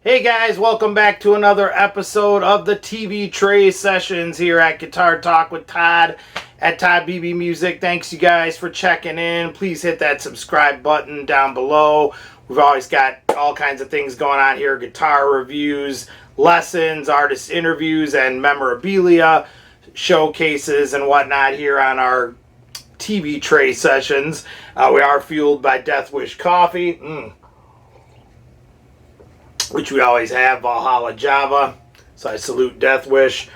Hey guys, welcome back to another episode of the TV Tray Sessions here at Guitar Talk with Todd at toddbeebe music. Thanks you guys for checking in. Please hit that subscribe button down below. We've always got all kinds of things going on here: guitar reviews, lessons, artist interviews, and memorabilia showcases and whatnot here on our TV Tray Sessions. We are fueled by Deathwishcoffee. Which we always have, Valhalla Java, so I salute Deathwish.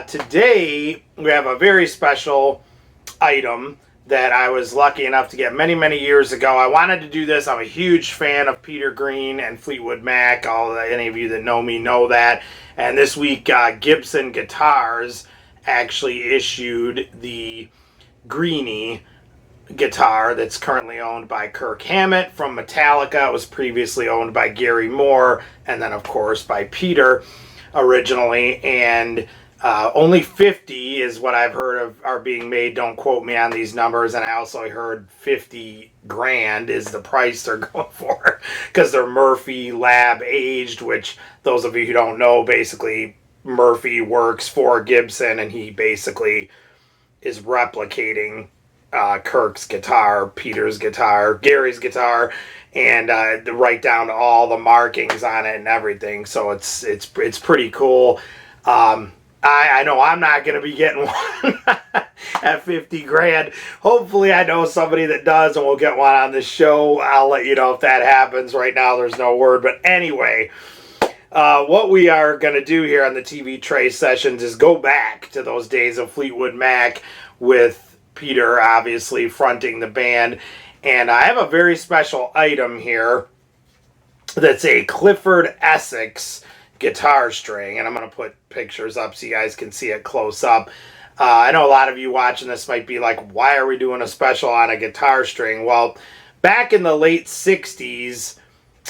Today, we have a very special item that I was lucky enough to get many, many years ago. I wanted to do this. I'm a huge fan of Petergreen and Fleetwood Mac. Any of you that know me know that. And this week, Gibson Guitars actually issued the Greeny guitar that's currently owned by Kirk Hammett from Metallica. It was previously owned by Gary Moore, and then of course by Peter originally. And only 50 is what I've heard of are being made. Don't quote me on these numbers. And I also heard 50 grand is the price they're going for, because they're Murphy lab aged, which those of you who don't know, basically Murphy works for Gibson, and he basically is replicating Kirk's guitar, Peter's guitar, Gary's guitar, and right down to all the markings on it and everything. So it's pretty cool. I know I'm not going to be getting one at 50 grand. Hopefully I know somebody that does, and we'll get one on the show. I'll let you know if that happens. Right now there's no word. But anyway, what we are going to do here on the TV Tray Sessions is go back to those days of Fleetwood Mac with Peter obviously fronting the band. And I have a very special item here that's a Clifford Essex guitar string, and I'm going to put pictures up so you guys can see it close up. I know a lot of you watching this might be like, why are we doing a special on a guitar string? Well, back in the late 60s,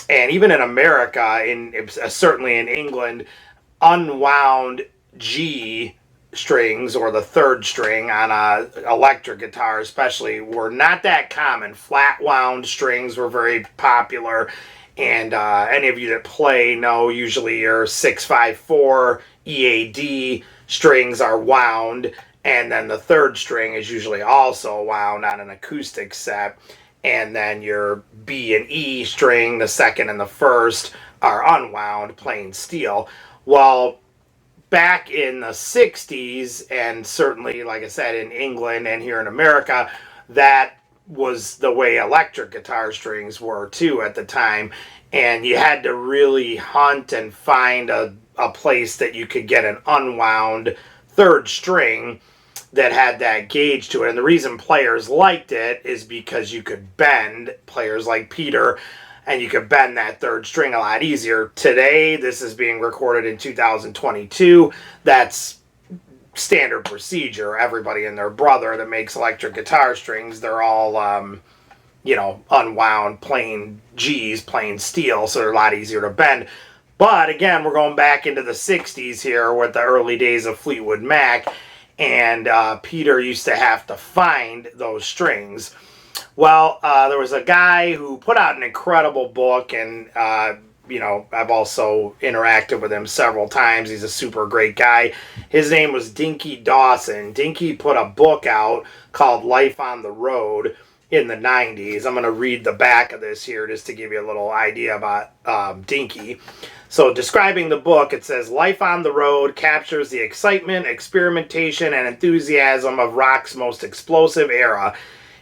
and even in America, certainly in England, unwound G strings, or the third string on a electric guitar especially, were not that common. Flat wound strings were very popular, and any of you that play know usually your 654 EAD strings are wound, and then the third string is usually also wound on an acoustic set, and then your B and E string, the second and the first, are unwound, plain steel. Well, back in the 60s, and certainly, like I said, in England and here in America, that was the way electric guitar strings were too at the time. And you had to really hunt and find a place that you could get an unwound third string that had that gauge to it. And the reason players liked it is because you could bend, players like Peter, and you could bend that third string a lot easier. Today, this is being recorded in 2022. That's standard procedure. Everybody and their brother that makes electric guitar strings, they're all, unwound, plain G's, plain steel, so they're a lot easier to bend. But again, we're going back into the 60s here with the early days of Fleetwood Mac, and Peter used to have to find those strings. Well, there was a guy who put out an incredible book, and, I've also interacted with him several times. He's a super great guy. His name was Dinky Dawson. Dinky put a book out called Life on the Road in the 90s. I'm going to read the back of this here just to give you a little idea about Dinky. So describing the book, it says, Life on the Road captures the excitement, experimentation, and enthusiasm of rock's most explosive era.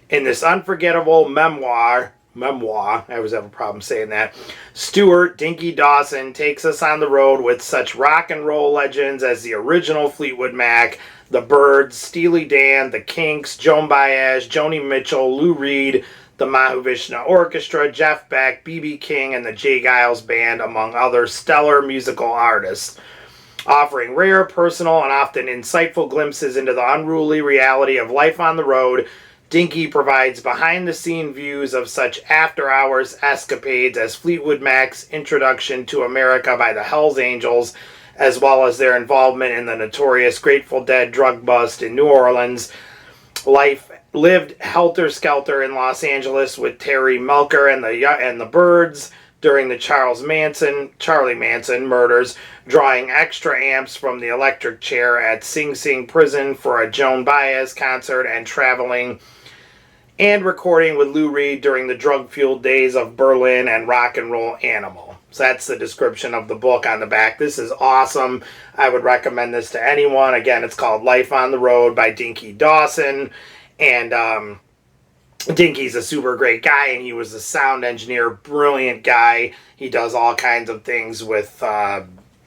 In this unforgettable memoir, I always have a problem saying that, Stuart Dinky Dawson takes us on the road with such rock and roll legends as the original Fleetwood Mac, the Byrds, Steely Dan, the Kinks, Joan Baez, Joni Mitchell, Lou Reed, the Mahavishnu Orchestra, Jeff Beck, B.B. King, and the J. Giles Band, among other stellar musical artists, offering rare, personal, and often insightful glimpses into the unruly reality of life on the road. Dinky provides behind-the-scene views of such after-hours escapades as Fleetwood Mac's introduction to America by the Hells Angels, as well as their involvement in the notorious Grateful Dead drug bust in New Orleans. Life lived helter-skelter in Los Angeles with Terry Melker and the Byrds during the Charlie Manson murders, drawing extra amps from the electric chair at Sing Sing Prison for a Joan Baez concert, and traveling and recording with Lou Reed during the drug-fueled days of Berlin and Rock and Roll Animal. So that's the description of the book on the back. This is awesome. I would recommend this to anyone. Again, it's called Life on the Road by Dinky Dawson. And Dinky's a super great guy, and he was a sound engineer, brilliant guy. He does all kinds of things with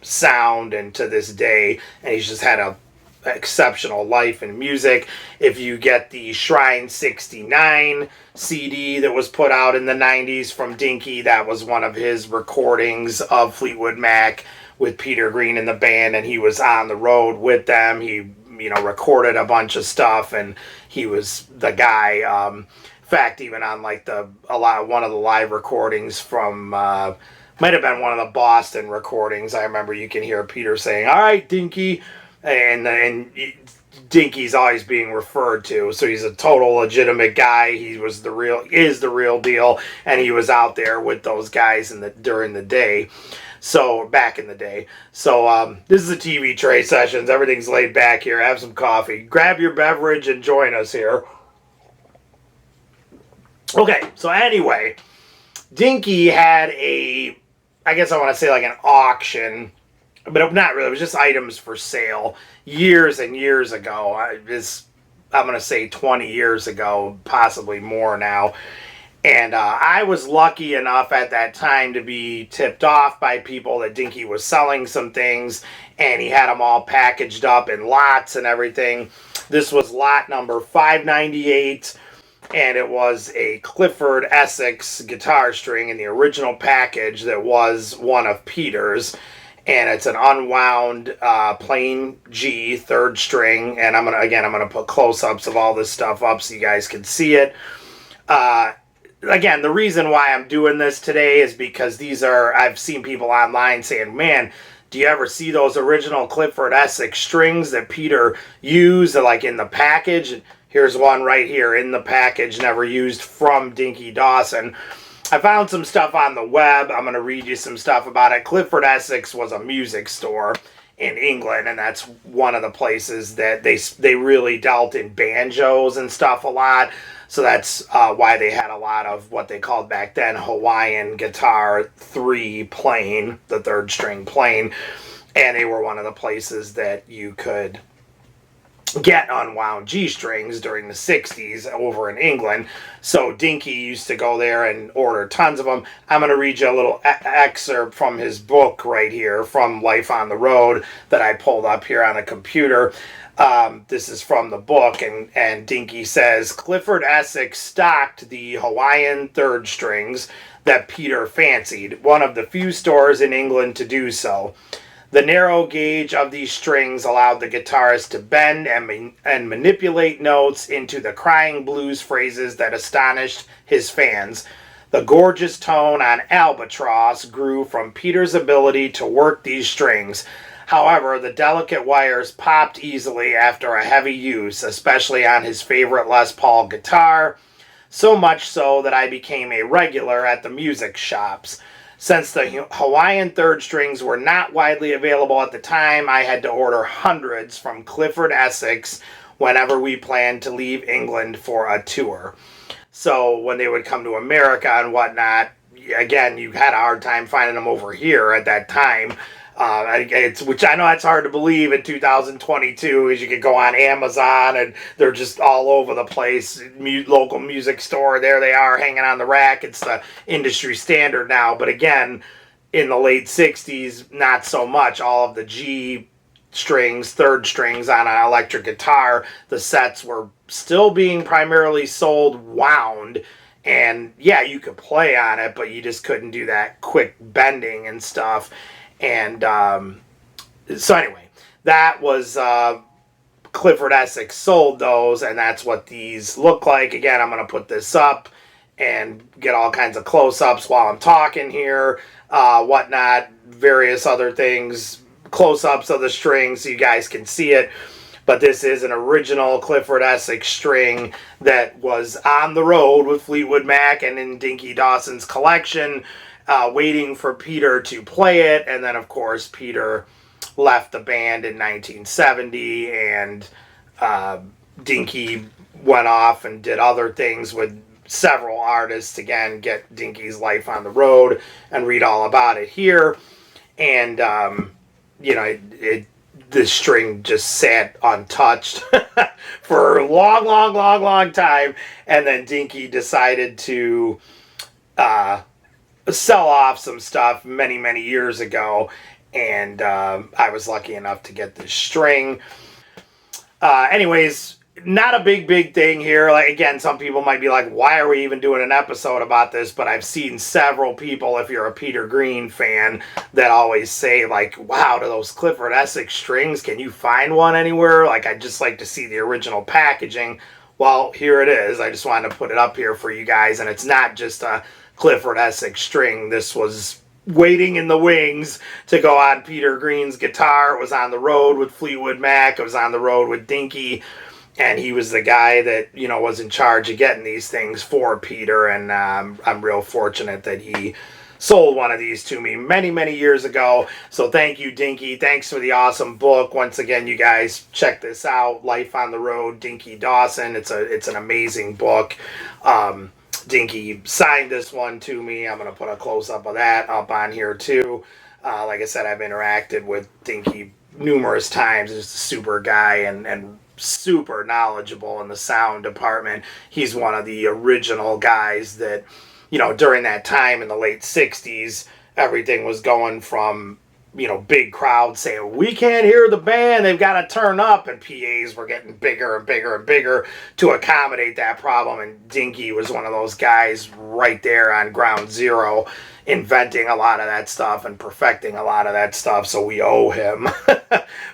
sound, and to this day, and he's just had a exceptional life in music. If you get the Shrine 69 CD that was put out in the 90s from Dinky, that was one of his recordings of Fleetwood Mac with Peter Green in the band, and he was on the road with them. He, recorded a bunch of stuff, and he was the guy. In fact, even on like one of the live recordings from might have been one of the Boston recordings, I remember you can hear Peter saying, "All right, Dinky," and Dinky's always being referred to, so he's a total legitimate guy. He is the real deal, and he was out there with those guys during the day. So back in the day. So this is the TV Tray Sessions. Everything's laid back here. Have some coffee. Grab your beverage and join us here. Okay, so anyway, Dinky had I guess I want to say like an auction, but not really. It was just items for sale years and years ago. I'm going to say 20 years ago, possibly more now. And I was lucky enough at that time to be tipped off by people that Dinky was selling some things, and he had them all packaged up in lots and everything. This was lot number 598, and it was a Clifford Essex guitar string in the original package that was one of Peter's. And it's an unwound plain G third string, and I'm gonna put close-ups of all this stuff up so you guys can see it. Again, the reason why I'm doing this today is because I've seen people online saying, "Man, do you ever see those original Clifford Essex strings that Peter used like in the package?" Here's one right here in the package, never used, from Dinky Dawson. I found some stuff on the web. I'm going to read you some stuff about it. Clifford Essex was a music store in England, and that's one of the places that they really dealt in banjos and stuff a lot. So that's why they had a lot of what they called back then Hawaiian guitar 3 plain, the third string plain. And they were one of the places that you could get unwound G strings during the 60s over in England. So Dinky used to go there and order tons of them. I'm going to read you a little excerpt from his book right here, from Life on the Road, that I pulled up here on a computer. This is from the book, and Dinky says, Clifford Essex stocked the Hawaiian third strings that Peter fancied, one of the few stores in England to do so. The narrow gauge of these strings allowed the guitarist to bend and manipulate notes into the crying blues phrases that astonished his fans. The gorgeous tone on Albatross grew from Peter's ability to work these strings. However, the delicate wires popped easily after a heavy use, especially on his favorite Les Paul guitar, so much so that I became a regular at the music shops. Since the Hawaiian third strings were not widely available at the time, I had to order hundreds from Clifford Essex whenever we planned to leave England for a tour. So when they would come to America and whatnot, again, you had a hard time finding them over here at that time. Which I know it's hard to believe in 2022, as you can go on Amazon and they're just all over the place. Local music store, there they are hanging on the rack. It's the industry standard now, but again, in the late 60s, not so much. All of the G strings, third strings on an electric guitar, the sets were still being primarily sold wound. And yeah, you could play on it, but you just couldn't do that quick bending and stuff. And so anyway, that was Clifford Essex sold those, and that's what these look like. Again, I'm going to put this up and get all kinds of close-ups while I'm talking here, whatnot, various other things, close-ups of the string so you guys can see it. But this is an original Clifford Essex string that was on the road with Fleetwood Mac and in Dinky Dawson's collection, waiting for Peter to play it. And then, of course, Peter left the band in 1970, and Dinky went off and did other things with several artists. Again, get Dinky's life on the road and read all about it here. And, you know, this string just sat untouched for a long time. And then Dinky decided to sell off some stuff many years ago. And I was lucky enough to get this string. Anyways, not a big thing here. Like, again, some people might be like, why are we even doing an episode about this? But I've seen several people, if you're a Peter Green fan, that always say, like, wow, do those Clifford Essex strings, can you find one anywhere? Like, I'd just like to see the original packaging. Well, here it is. I just wanted to put it up here for you guys. And it's not just a Clifford Essex string. This was waiting in the wings to go on Peter Green's guitar. It was on the road with Fleetwood Mac. It was on the road with Dinky. And he was the guy that, you know, was in charge of getting these things for Peter. And I'm real fortunate that he sold one of these to me many years ago. So thank you, Dinky. Thanks for the awesome book. Once again, you guys check this out. Life on the Road, Dinky Dawson. It's an amazing book. Dinky signed this one to me. I'm going to put a close-up of that up on here, too. Like I said, I've interacted with Dinky numerous times. He's a super guy and super knowledgeable in the sound department. He's one of the original guys that, you know, during that time in the late 60s, everything was going from, you know, big crowds saying, we can't hear the band, they've got to turn up, and PAs were getting bigger and bigger to accommodate that problem. And Dinky was one of those guys right there on ground zero, inventing a lot of that stuff and perfecting a lot of that stuff. So we owe him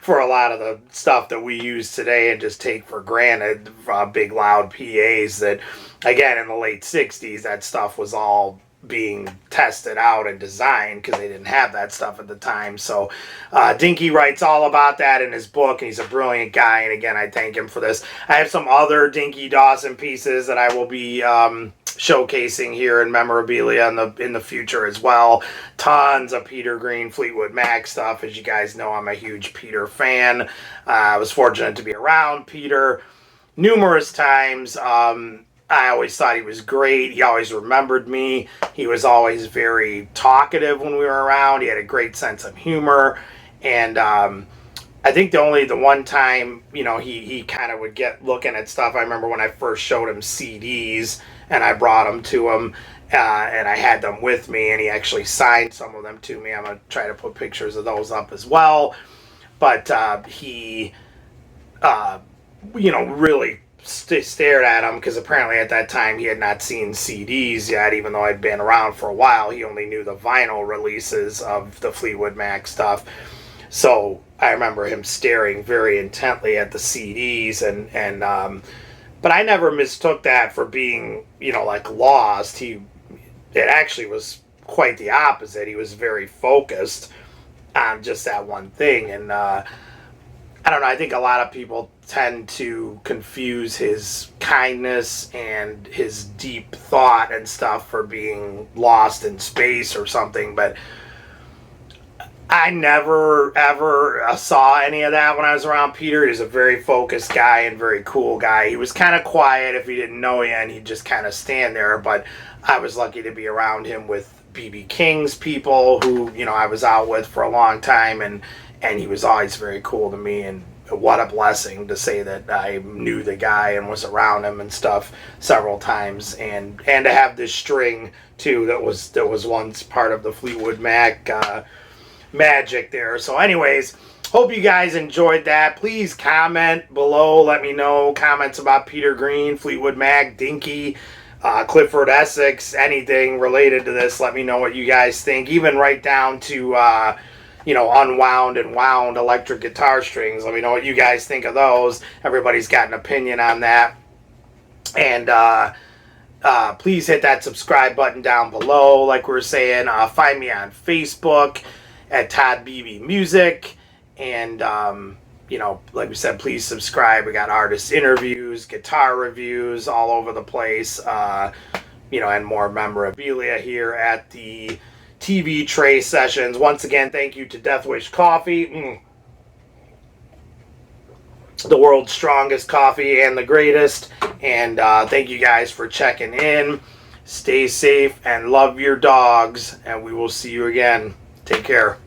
for a lot of the stuff that we use today and just take for granted, big loud PAs that, again, in the late 60s, that stuff was all being tested out and designed because they didn't have that stuff at the time. So Dinky writes all about that in his book, and he's a brilliant guy. And again, I thank him for this. I have some other Dinky Dawson pieces that I will be showcasing here in memorabilia in the future as well. Tons of Peter Green, Fleetwood Mac stuff. As you guys know, I'm a huge Peter fan. I was fortunate to be around Peter numerous times. I always thought he was great. He always remembered me. He was always very talkative when we were around. He had a great sense of humor. And I think the one time, you know, he kind of would get looking at stuff. I remember when I first showed him CDs and I brought them to him and I had them with me, and he actually signed some of them to me. I'm going to try to put pictures of those up as well. But he, you know, really stared at him, because apparently at that time he had not seen CDs yet, even though I'd been around for a while. He only knew the vinyl releases of the Fleetwood Mac stuff. So I remember him staring very intently at the CDs, and but I never mistook that for being, you know, like lost. It actually was quite the opposite. He was very focused on just that one thing. And I don't know, I think a lot of people tend to confuse his kindness and his deep thought and stuff for being lost in space or something, but I never ever saw any of that when I was around Peter. He was a very focused guy and very cool guy. He was kind of quiet if you didn't know you, and he'd just kind of stand there, but I was lucky to be around him with B.B. King's people, who, you know, I was out with for a long time, and he was always very cool to me. And what a blessing to say that I knew the guy and was around him and stuff several times, and to have this string too that was once part of the Fleetwood Mac magic there. So anyways, hope you guys enjoyed that. Please comment below, let me know comments about Peter Green, Fleetwood Mac, Dinky, Clifford Essex, anything related to this. Let me know what you guys think, even right down to unwound and wound electric guitar strings. Let me know what you guys think of those. Everybody's got an opinion on that. And please hit that subscribe button down below. Like we were saying, find me on Facebook at Todd Beebe Music. And, like we said, please subscribe. We got artist interviews, guitar reviews all over the place, and more memorabilia here at the TV Tray Sessions. Once again, thank you to Deathwish Coffee. The world's strongest coffee and the greatest. And thank you guys for checking in. Stay safe and love your dogs. And we will see you again. Take care.